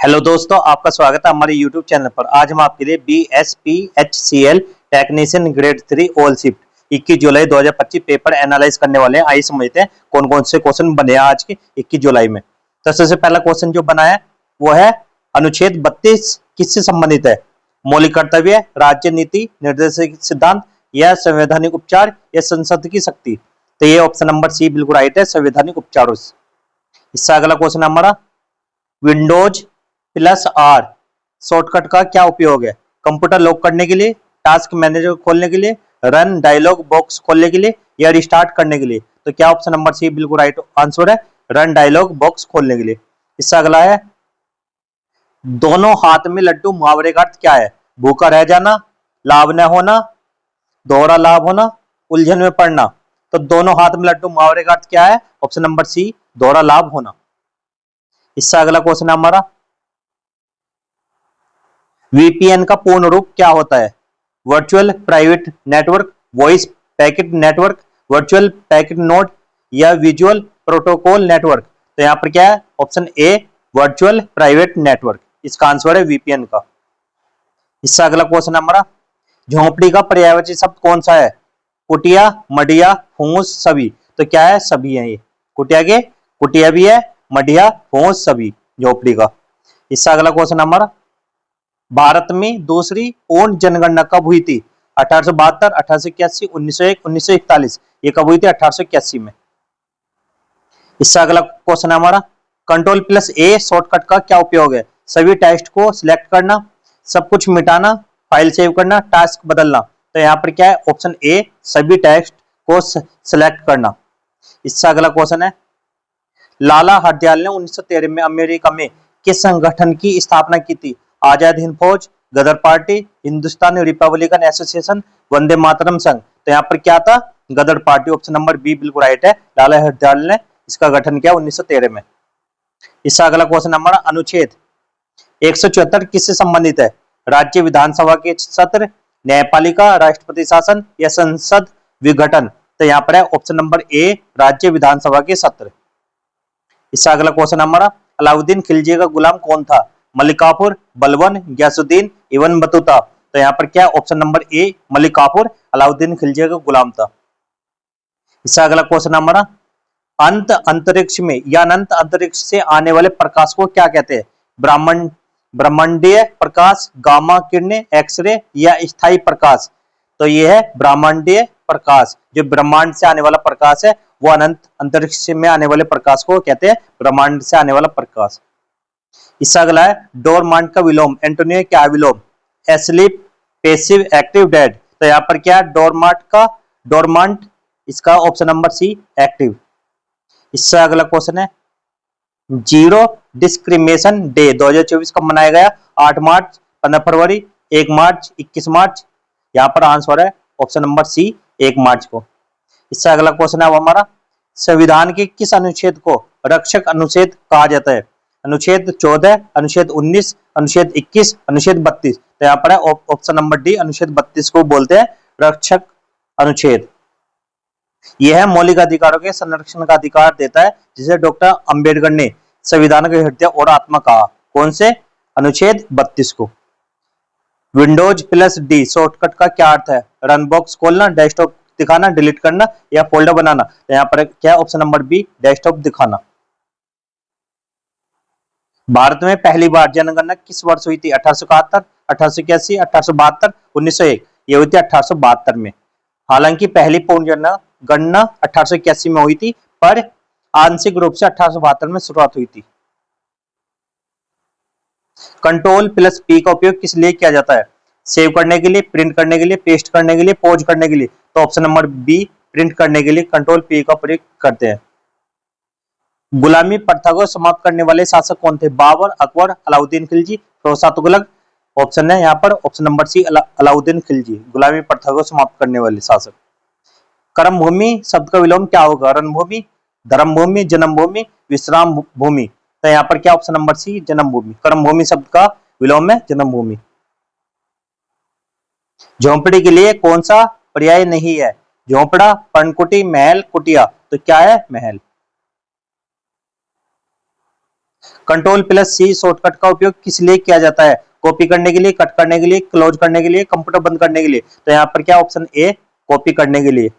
Hello दोस्तों, आपका स्वागत है हमारे YouTube चैनल पर। आज हम आपके लिए BSPHCL technician grade 3 all shift 21 जुलाई 2025 पेपर एनालाइज करने वाले हैं। आइए समझते हैं कौन कौन से क्वेश्चन बने हैं आज के 21 जुलाई में। तो सबसे पहला क्वेश्चन जो बना है वो है अनुच्छेद 32 किससे संबंधित है? मौलिक कर्तव्य, राज्य नीति, निर्देशक सिद्धांत या संवैधानिक उपचार या संसद की शक्ति। तो ये ऑप्शन नंबर सी बिल्कुल राइट है, संवैधानिक उपचारों से। इससे अगला क्वेश्चन हमारा विंडोज प्लस आर शॉर्टकट का क्या उपयोग है? कंप्यूटर लॉक करने के लिए, टास्क मैनेजर खोलने के लिए, रन डायलॉग बॉक्स खोलने के लिए या रिस्टार्ट करने के लिए। तो क्या ऑप्शन नंबर सी बिल्कुल राइट आंसर है, रन डायलॉग बॉक्स खोलने के लिए। इससे अगला है दोनों हाथ में लड्डू मुहावरे का अर्थ क्या है? भूखा रह जाना, लाभ न होना, दोहरा लाभ होना, उलझन में पड़ना। तो दोनों हाथ में लड्डू मुहावरे का अर्थ क्या है? ऑप्शन नंबर सी दोहरा लाभ होना। इससे अगला क्वेश्चन हमारा वीपीएन का पूर्ण रूप क्या होता है? Virtual private network, voice packet network, virtual packet node या विजुअल प्रोटोकॉल नेटवर्क। तो यहां पर क्या है? Option A virtual private network इसका आंसर है वीपीएन का। इससे अगला क्वेश्चन हमारा झोंपड़ी का पर्यायवाची शब्द कौन सा है? कुटिया, मडिया, फूस, सभी। तो क्या है? सभी है। ये कुटिया भी है, मडिया, फूस, सभी झोपड़ी का। इससे अगला क्वेश्चन हमारा भारत में दूसरी पूर्ण जनगणना कब हुई थी? 1872, 1881, 1901, 1941। ये कब हुई थी? 1881 में। इससे अगला क्वेश्चन हमारा कंट्रोल प्लस ए शॉर्टकट का क्या उपयोग है? सभी टेक्स्ट को सिलेक्ट करना, सब कुछ मिटाना, फाइल सेव करना, टास्क बदलना। तो यहाँ पर क्या है? ऑप्शन ए सभी टेक्स्ट को सिलेक्ट करना। इससे अगला क्वेश्चन है लाला हरदयाल ने 1913 में अमेरिका में किस संगठन की स्थापना की थी? आजाद हिंद फौज, गदर party, Hindustan Republican association, Vande Mataram संघ। तो यहाँ पर क्या था? गदर पार्टी। ऑप्शन नंबर बी बिल्कुल राइट है, लाला हरदयाल ने इसका गठन किया 1913 में। इससे अगला क्वेश्चन हमारा अनुच्छेद 174 किससे संबंधित है? राज्य विधानसभा के सत्र, न्यायपालिका, राष्ट्रपति शासन या संसद विघटन। तो यहाँ पर है ऑप्शन नंबर ए राज्य विधानसभा के सत्र। इससे अगला क्वेश्चन हमारा अलाउद्दीन खिलजी का गुलाम कौन था? Malik Kafur, Balban, Ghiyasuddin, Ibn Battuta. तो यहाँ पर क्या? Option number A Malik Kafur Alauddin Khilji का गुलाम था। इससे अगला क्वेश्चन हमारा अंत अंतरिक्ष में या अनंत अंतरिक्ष से आने वाले प्रकाश को क्या कहते हैं? ब्रह्मांडीय प्रकाश, गामा किरणें, एक्सरे या स्थायी प्रकाश। तो ये है ब्रह्मांडीय प्रकाश। जो ब्रह्मांड से आने वाला प्रकाश है वो अनंत अंतरिक्ष में आने वाले प्रकाश को कहते हैं ब्रह्मांड से आने वाला प्रकाश। इससे अगला है डोरमांट का विलोम एंटोनियो क्या विलोम? Asleep, passive, active, dead. तो यहाँ पर क्या है? डोरमांट इसका ऑप्शन नंबर सी एक्टिव। इससे अगला क्वेश्चन है जीरो डिस्क्रिमिनेशन डे 2024 कब मनाया गया? 8 मार्च, 15 फरवरी, 1 मार्च, 21 मार्च। यहाँ पर आंसर है ऑप्शन नंबर सी 1 मार्च को। इससे अगला क्वेश्चन है हमारा संविधान के किस अनुच्छेद को रक्षक अनुच्छेद कहा जाता है? अनुच्छेद 14, अनुच्छेद 19, अनुच्छेद 21, अनुच्छेद 32। तो यहाँ पर है ऑप्शन नंबर डी अनुच्छेद 32 को बोलते हैं रक्षक अनुच्छेद। यह है मौलिक अधिकारों के संरक्षण का अधिकार देता है जिसे डॉक्टर अंबेडकर ने संविधान के हृदय और आत्मा कहा। कौन से? अनुच्छेद 32 को। विंडोज प्लस डी शॉर्टकट का क्या अर्थ है? रन बॉक्स खोलना, डेस्कटॉप दिखाना, डिलीट करना या फोल्डर बनाना। तो यहाँ पर क्या? ऑप्शन नंबर बी डेस्कटॉप दिखाना। भारत में पहली बार जनगणना किस वर्ष हुई थी? 1871, 1881, 1872, 1901। ये हुई थी 1872 में। हालांकि पहली पूर्ण जनगणना 1881 में हुई थी, पर आंशिक रूप से 1872 में शुरुआत हुई थी। कंट्रोल प्लस पी का उपयोग किस लिए किया जाता है? सेव करने के लिए, प्रिंट करने के लिए, पेस्ट करने के लिए, पॉज करने के लिए। तो ऑप्शन नंबर बी प्रिंट करने के लिए कंट्रोल पी का प्रयोग करते हैं। गुलामी प्रथा को समाप्त करने वाले शासक कौन थे? बाबर, अकबर, अलाउद्दीन खिलजी, फिरोज तुगलक। ऑप्शन है यहाँ पर option number C Alauddin Khilji गुलामी प्रथा को समाप्त करने वाले शासक। कर्मभूमि शब्द का विलोम क्या होगा? रणभूमि, धर्मभूमि, जन्मभूमि, विश्राम भूमि। तो यहाँ पर क्या? ऑप्शन नंबर सी जन्मभूमि। कर्मभूमि शब्द का विलोम है जन्मभूमि। झोंपड़ी के लिए कौन सा पर्याय नहीं है? झोंपड़ा, पर्णकुटी, महल, कुटिया। तो क्या है? महल। कंट्रोल प्लस सी शॉर्टकट का उपयोग किस लिए किया जाता है? कॉपी करने के लिए, कट करने के लिए, क्लोज करने के लिए, कंप्यूटर बंद करने के लिए। तो यहाँ पर क्या ऑप्शन ए, कॉपी करने के लिए।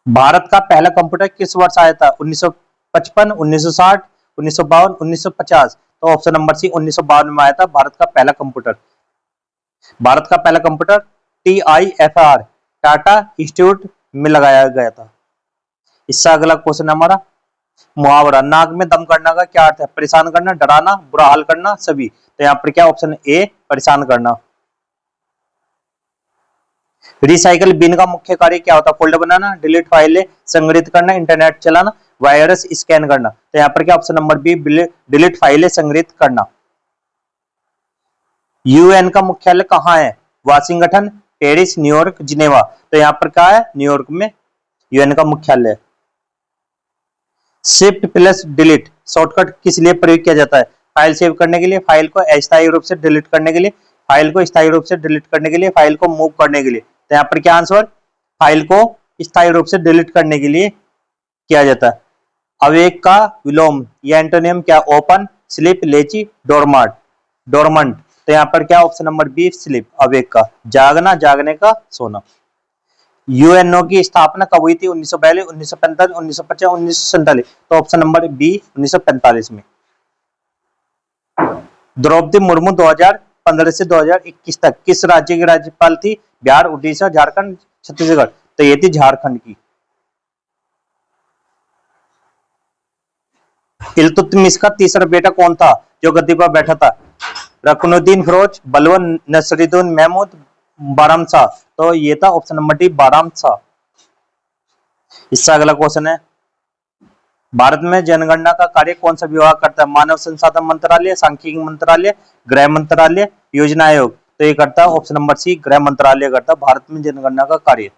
भारत का पहला कंप्यूटर किस वर्ष आया था? 1955, 1960, 1952, 1950। तो ऑप्शन नंबर सी 1952 में आया था भारत का पहला कंप्यूटर। भारत का पहला कंप्यूटर TIFR टाटा इंस्टीट्यूट में लगाया गया था। इससे अगला क्वेश्चन हमारा मुहावरा नाक में दम करना का क्या अर्थ है? परेशान करना, डराना, बुरा हाल करना, सभी। तो यहाँ पर क्या ऑप्शन ए, परेशान करना। रिसाइकल बिन का मुख्य कार्य क्या होता है? फोल्डर बनाना, डिलीट फाइलें संग्रहित करना, इंटरनेट चलाना, वायरस स्कैन करना। तो यहाँ पर क्या ऑप्शन नंबर बी, डिलीट फाइलें संग्रहित करना। यूएन का मुख्यालय कहाँ है? Washington, Paris, New York, Geneva. तो यहाँ पर क्या है? न्यूयॉर्क में यूएन का मुख्यालय। शिफ्ट प्लस डिलीट शॉर्टकट किस लिए प्रयोग किया जाता है? फाइल सेव करने के लिए, फाइल को अस्थायी रूप से डिलीट करने के लिए, फाइल को स्थायी रूप से डिलीट करने के लिए, फाइल को मूव करने के लिए। तो यहाँ पर क्या आंसर? फाइल को स्थायी रूप से डिलीट करने के लिए किया जाता है। अवेक का विलोम या एंटोनियम क्या? Open, sleep, lazy, dormant. तो यहाँ पर क्या option number B, sleep, awake का जागना, जागने का सोना। यूएनओ की स्थापना कब हुई थी? 1942, 1945, 1950, 1947। तो ऑप्शन नंबर बी 1945 में। द्रौपदी मुर्मू 2015 से 2021 तक किस राज्य की राज्यपाल थी? बिहार, उड़ीसा, झारखंड, छत्तीसगढ़। तो ये थी झारखंड की। इल्तुतमिश का तीसरा बेटा कौन था जो गद्दी पर बैठा था? रकुनुद्दीन फिरोज, बलवन, नसरुद्दीन महमूद, बाराम शाह। तो ये था ऑप्शन नंबर डी, बाराम शाह। इससे अगला क्वेश्चन है भारत में जनगणना का कार्य कौन सा विभाग करता है? मानव संसाधन मंत्रालय, सांख्यिकी मंत्रालय, गृह मंत्रालय, योजना आयोग। तो ये करता है ऑप्शन नंबर सी, गृह मंत्रालय करता है भारत में जनगणना का कार्य।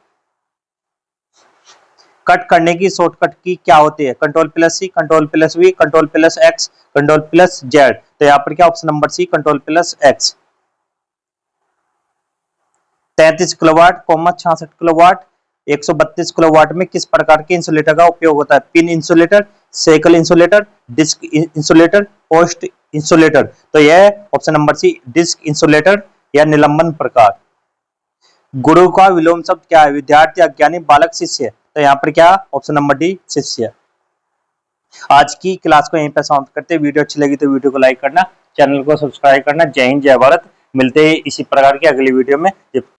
कट करने की शॉर्टकट की क्या होती है? Control plus C, control plus V, control plus X, control plus Z. तो यहाँ पर क्या option number C, control plus X. 33 kilowatt, 66 kilowatt, 132 kilowatt में किस प्रकार के इंसुलेटर का उपयोग होता है? Pin insulator, shackle insulator, disc insulator, post insulator. तो यह option number C, disc insulator या निलंबन प्रकार। गुरु का विलोम शब्द क्या है? विद्यार्थी, अज्ञानी, बालक, शिष्य। तो यहाँ पर क्या ऑप्शन नंबर डी, शिष्य। आज की क्लास को यहीं पर समाप्त करते हैं। वीडियो अच्छी लगी तो वीडियो को लाइक करना, चैनल को सब्सक्राइब करना। जय हिंद, जय भारत। मिलते हैं इसी प्रकार की अगली वीडियो में।